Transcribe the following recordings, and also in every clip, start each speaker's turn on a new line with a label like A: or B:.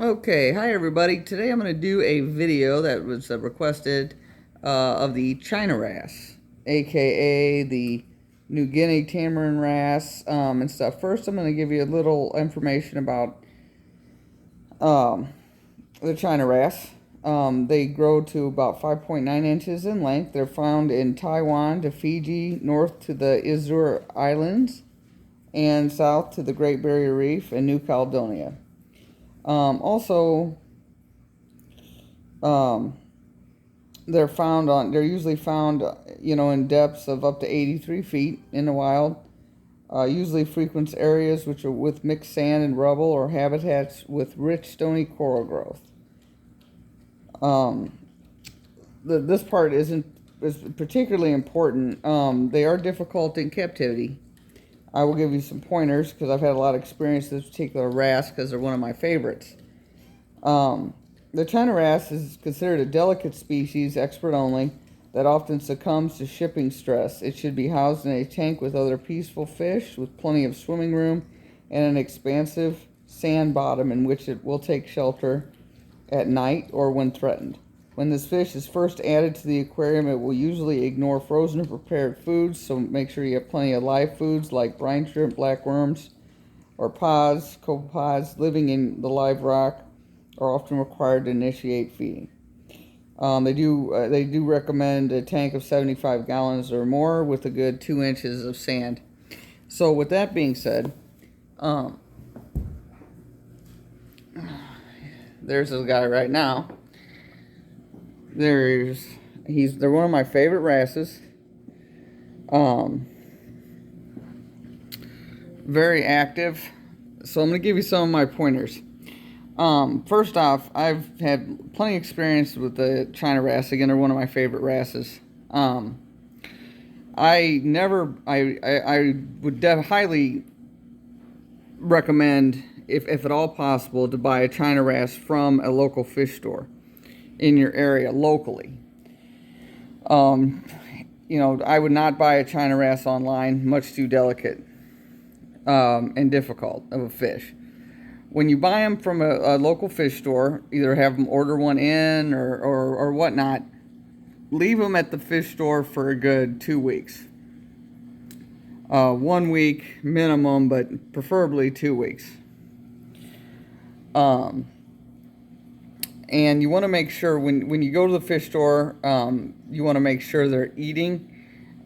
A: Okay, hi everybody. Today I'm going to do a video that was requested of the China Wrasse, aka the New Guinea Tamarin Wrasse, and stuff. First, I'm going to give you a little information about um, the China Wrasse. They grow to about 5.9 inches in length. They're found in Taiwan to Fiji, north to the Azores Islands, and south to the Great Barrier Reef and New Caledonia. Also, um, they're usually found, in depths of up to 83 feet in the wild. Usually frequents areas which are with mixed sand and rubble or habitats with rich stony coral growth. Um, this part is particularly important. They are difficult in captivity. I will give you some pointers because I've had a lot of experience with this particular wrasse because they're one of my favorites. Um, the China wrasse is considered a delicate species, expert only, that often succumbs to shipping stress. It should be housed in a tank with other peaceful fish, with plenty of swimming room, and an expansive sand bottom in which it will take shelter at night or when threatened. When this fish is first added to the aquarium, it will usually ignore frozen or prepared foods, so make sure you have plenty of live foods like brine shrimp, black worms, or pods, copepods living in the live rock are often required to initiate feeding. They do recommend a tank of 75 gallons or more with a good 2 inches of sand. So with that being said, um, there's a guy right now. They're one of my favorite wrasses. Um, Very active. So I'm gonna give you some of my pointers. First off, I've had plenty of experience with the China Wrasse. Again, they're one of my favorite wrasses. I would highly recommend, if at all possible, to buy a China Wrasse from a local fish store in your area locally. Um, I would not buy a China Wrasse online, much too delicate and difficult of a fish. When you buy them from a local fish store, either have them order one in or whatnot, leave them at the fish store for a good 2 weeks. 1 week minimum, but preferably 2 weeks. Um, and you want to make sure when you go to the fish store, you want to make sure they're eating.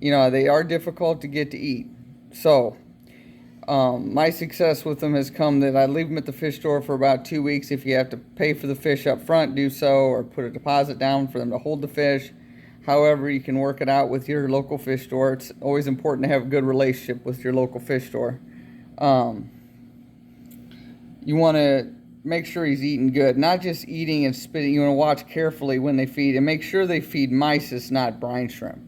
A: They are difficult to get to eat. So, my success with them has come that I leave them at the fish store for about 2 weeks. If you have to pay for the fish up front, do so, or put a deposit down for them to hold the fish. However, you can work it out with your local fish store. It's always important to have a good relationship with your local fish store. You want to make sure he's eating good, not just eating and spitting. You want to watch carefully when they feed and make sure they feed mysis, not brine shrimp.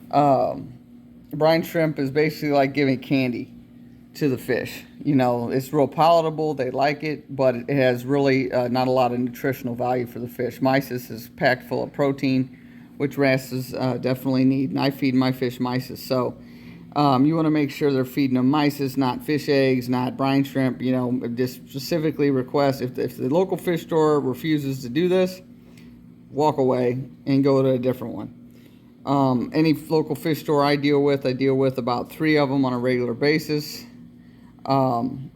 A: Brine shrimp is basically like giving candy to the fish. It's real palatable, they like it, but it has really not a lot of nutritional value for the fish. Mysis is packed full of protein, which wrasses definitely need, and I feed my fish mysis. So you want to make sure they're feeding them mysis, not fish eggs, not brine shrimp. Just specifically request, if the local fish store refuses to do this, walk away and go to a different one. Any local fish store I deal with about 3 of them on a regular basis. I've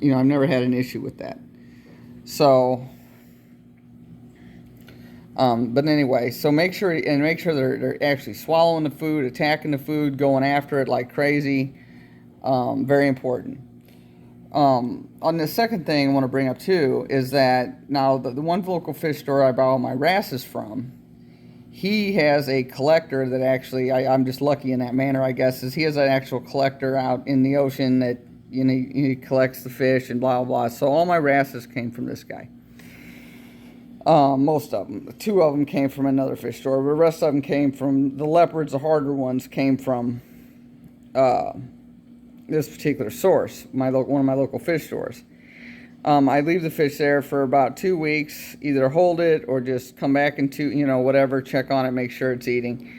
A: never had an issue with that. So, but anyway, so make sure they're actually swallowing the food, attacking the food, going after it like crazy. Very important. On the second thing I want to bring up too is that now the one local fish store I buy all my wrasses from, he has a collector that actually, I'm just lucky in that manner, I guess, is he has an actual collector out in the ocean that, he collects the fish and blah, blah, blah. So all my wrasses came from this guy. Most of them. 2 of them came from another fish store. But the rest of them came from, the leopards, the harder ones, came from this particular source, one of my local fish stores. I leave the fish there for about 2 weeks, either hold it or just come back into, whatever, check on it, make sure it's eating.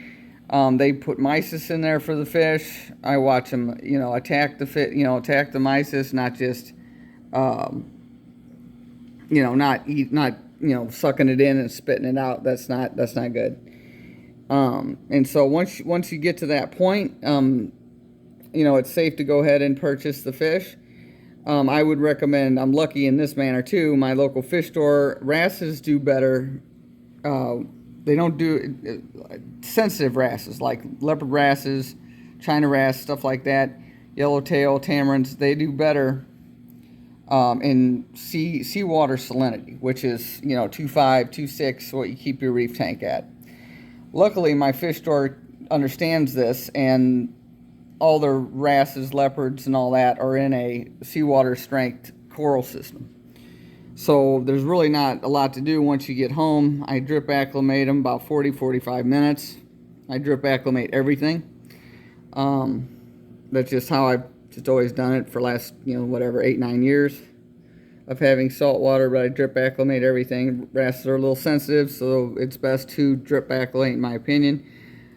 A: They put mysis in there for the fish. I watch them, attack the mysis, not just not sucking it in and spitting it out. That's not good. And so once you get to that point, it's safe to go ahead and purchase the fish. I would recommend, I'm lucky in this manner too, my local fish store. Wrasses do better. They don't do sensitive wrasses like leopard wrasses, China wrasse, stuff like that, yellowtail, tamarins. They do better in seawater salinity, which is 2.5, 2.6, what you keep your reef tank at. Luckily, my fish store understands this, and all their wrasses, leopards, and all that are in a seawater strength coral system. So there's really not a lot to do once you get home. I drip acclimate them about 40-45 minutes. I drip acclimate everything. That's just how I've just always done it for the last 8-9 years of having salt water. But I drip acclimate everything. Wrasses are a little sensitive, so it's best to drip acclimate, in my opinion,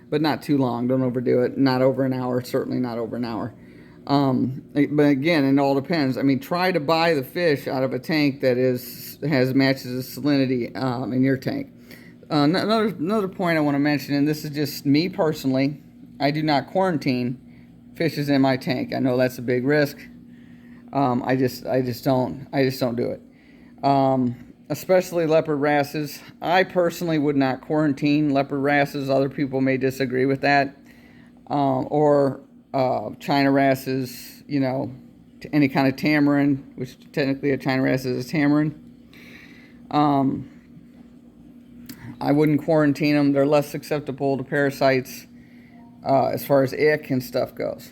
A: but not too long. Don't overdo it. Not over an hour. Certainly not over an hour. But again, it all depends. I mean, try to buy the fish out of a tank that matches the salinity in your tank. Another point I want to mention, and this is just me personally, I do not quarantine fishes in my tank. I know that's a big risk. I just don't do it. Especially leopard wrasses. I personally would not quarantine leopard wrasses. Other people may disagree with that. Or China wrasses, any kind of tamarin, which technically a China wrasse is a tamarin. I wouldn't quarantine them. They're less susceptible to parasites as far as ick and stuff goes.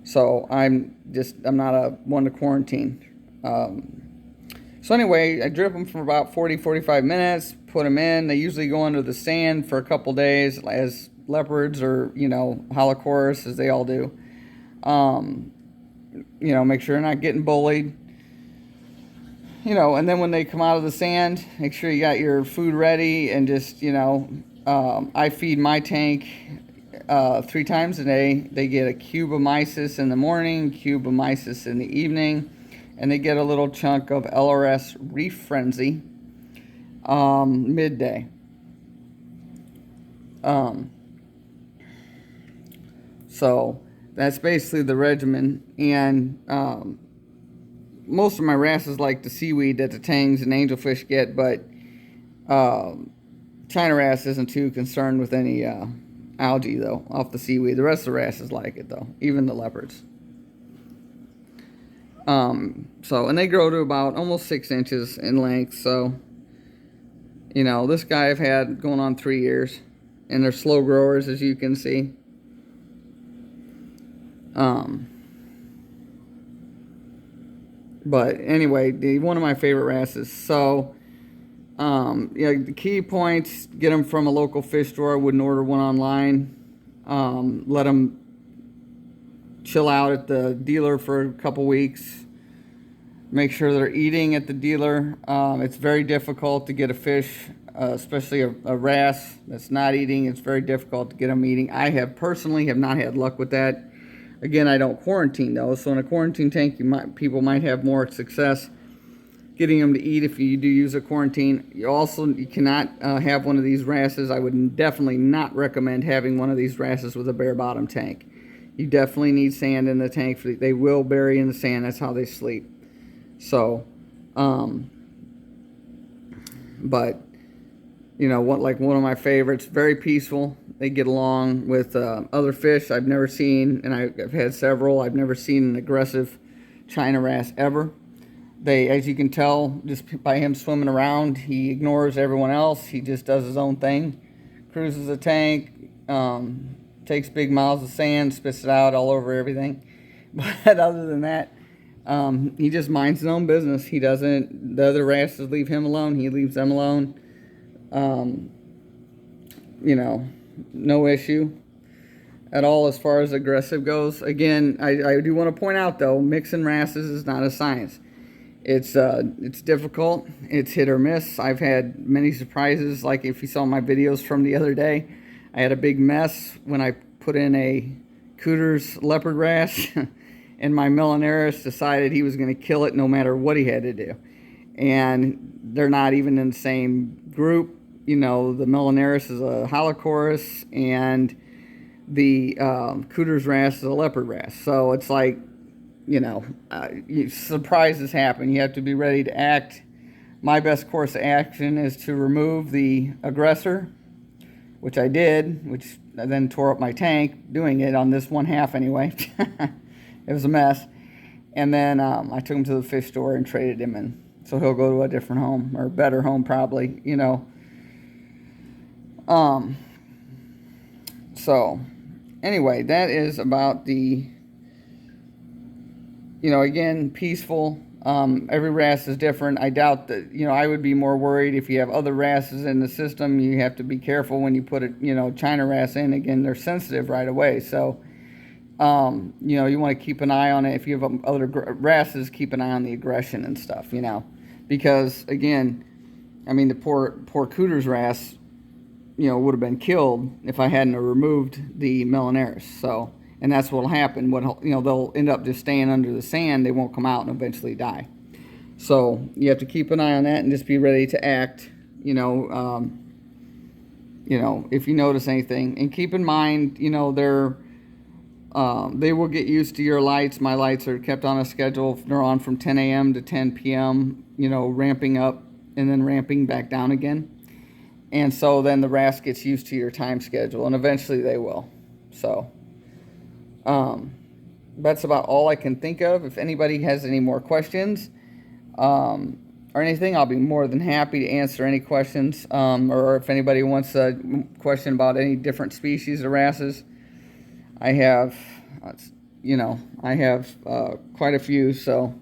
A: So I'm not a one to quarantine. So anyway, I drip them for about 40-45 minutes, put them in. They usually go under the sand for a couple days as leopards or, holocaust, as they all do. Make sure they're not getting bullied. And then when they come out of the sand, make sure you got your food ready and just, I feed my tank 3 times a day. They get a cube of mysis in the morning, cube of mysis in the evening, and they get a little chunk of LRS Reef Frenzy midday. So that's basically the regimen. And most of my wrasses like the seaweed that the tangs and angelfish get, but China wrasse isn't too concerned with any algae though off the seaweed. The rest of the wrasses like it though, even the leopards. And they grow to about almost 6 inches in length. So, this guy I've had going on 3 years, and they're slow growers, as you can see. But anyway, one of my favorite wrasses. So, the key points: get them from a local fish store. I wouldn't order one online. Let them chill out at the dealer for a couple weeks. Make sure they're eating at the dealer. It's very difficult to get a fish, especially a wrasse that's not eating. It's very difficult to get them eating. I personally have not had luck with that. Again, I don't quarantine those, so in a quarantine tank, people might have more success getting them to eat if you do use a quarantine. You cannot have one of these wrasses. I would definitely not recommend having one of these wrasses with a bare bottom tank. You definitely need sand in the tank. They will bury in the sand. That's how they sleep. So, but one of my favorites, very peaceful. They get along with other fish I've never seen, and I've had several. I've never seen an aggressive China wrasse ever. As you can tell, just by him swimming around, he ignores everyone else. He just does his own thing, cruises the tank, takes big miles of sand, spits it out all over everything. But other than that, he just minds his own business. He doesn't. The other wrasses leave him alone. He leaves them alone. No issue at all as far as aggressive goes. Again, I do want to point out though, mixing wrasses is not a science. It's difficult. It's hit or miss. I've had many surprises. Like if you saw my videos from the other day, I had a big mess when I put in a Cooter's leopard wrasse, and my Melanaris decided he was going to kill it no matter what he had to do. and they're not even in the same group. You know, the Melanaris is a Halochorus, and the Cooter's wrasse is a leopard wrasse. So it's like, you know, surprises happen. You have to be ready to act. My best course of action is to remove the aggressor, which I did, which I then tore up my tank doing it on this one half anyway. It was a mess. And then I took him to the fish store and traded him in. So he'll go to a different home, or a better home probably, you know. So anyway, that is about the, you know, again, peaceful. Every wrasse is different. I doubt that, you know, I would be more worried if you have other wrasses in the system. You have to be careful when you put it, you know, China Wrasse in. Again, they're sensitive right away. So, you know, you want to keep an eye on it. If you have other wrasses, keep an eye on the aggression and stuff, you know. Because, again, I mean, the poor Cooter's wrasse, you know, would have been killed if I hadn't removed the Melanaris. So, and that's what will happen. You know, they'll end up just staying under the sand. They won't come out and eventually die. So you have to keep an eye on that and just be ready to act. You know, if you notice anything, and keep in mind, you know, they will get used to your lights. My lights are kept on a schedule. They're on from 10 a.m. to 10 p.m. You know, ramping up and then ramping back down again. And so then the wrasse gets used to your time schedule, and eventually they will. So, that's about all I can think of. If anybody has any more questions or anything, I'll be more than happy to answer any questions. Or if anybody wants a question about any different species of wrasses, I have, you know, quite a few. So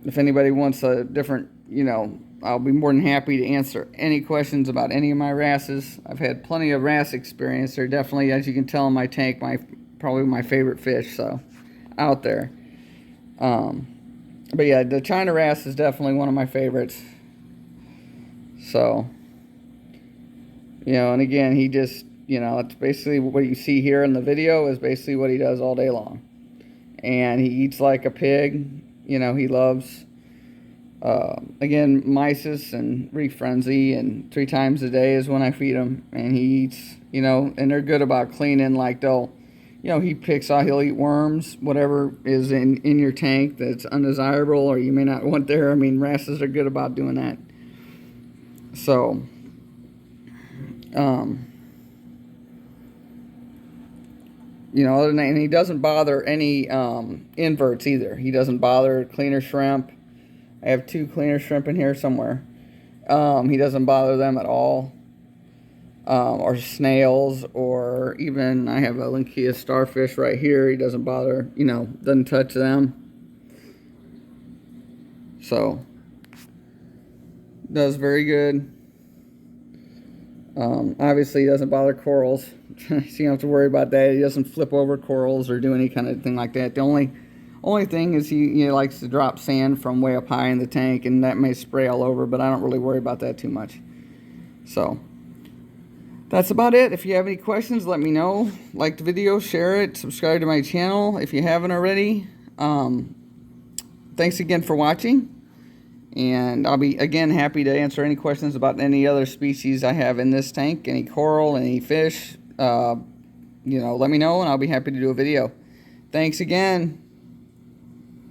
A: if anybody wants a different, you know, I'll be more than happy to answer any questions about any of my wrasses. I've had plenty of wrasse experience. They're definitely, as you can tell in my tank, probably my favorite fish, so, out there. But yeah, the China Wrasse is definitely one of my favorites. So, you know, and again, he just, you know, it's basically what you see here in the video is basically what he does all day long. And he eats like a pig. You know, he loves... again, mysis and reef frenzy, and 3 times a day is when I feed him, and he eats, you know, and they're good about cleaning. Like, they'll, you know, he'll eat worms, whatever is in your tank that's undesirable or you may not want there. I mean, wrasses are good about doing that. So, you know, other than that, and he doesn't bother any inverts either. He doesn't bother cleaner shrimp. I have 2 cleaner shrimp in here somewhere. He doesn't bother them at all. Or snails, or even I have a Linkia starfish right here. He doesn't bother, you know, doesn't touch them. So, does very good. Obviously, he doesn't bother corals. So you don't have to worry about that. He doesn't flip over corals or do any kind of thing like that. The only thing is he likes to drop sand from way up high in the tank, and that may spray all over, but I don't really worry about that too much. So, that's about it. If you have any questions, let me know. Like the video, share it, subscribe to my channel if you haven't already. Thanks again for watching, and I'll be, again, happy to answer any questions about any other species I have in this tank, any coral, any fish. You know, let me know, and I'll be happy to do a video. Thanks again.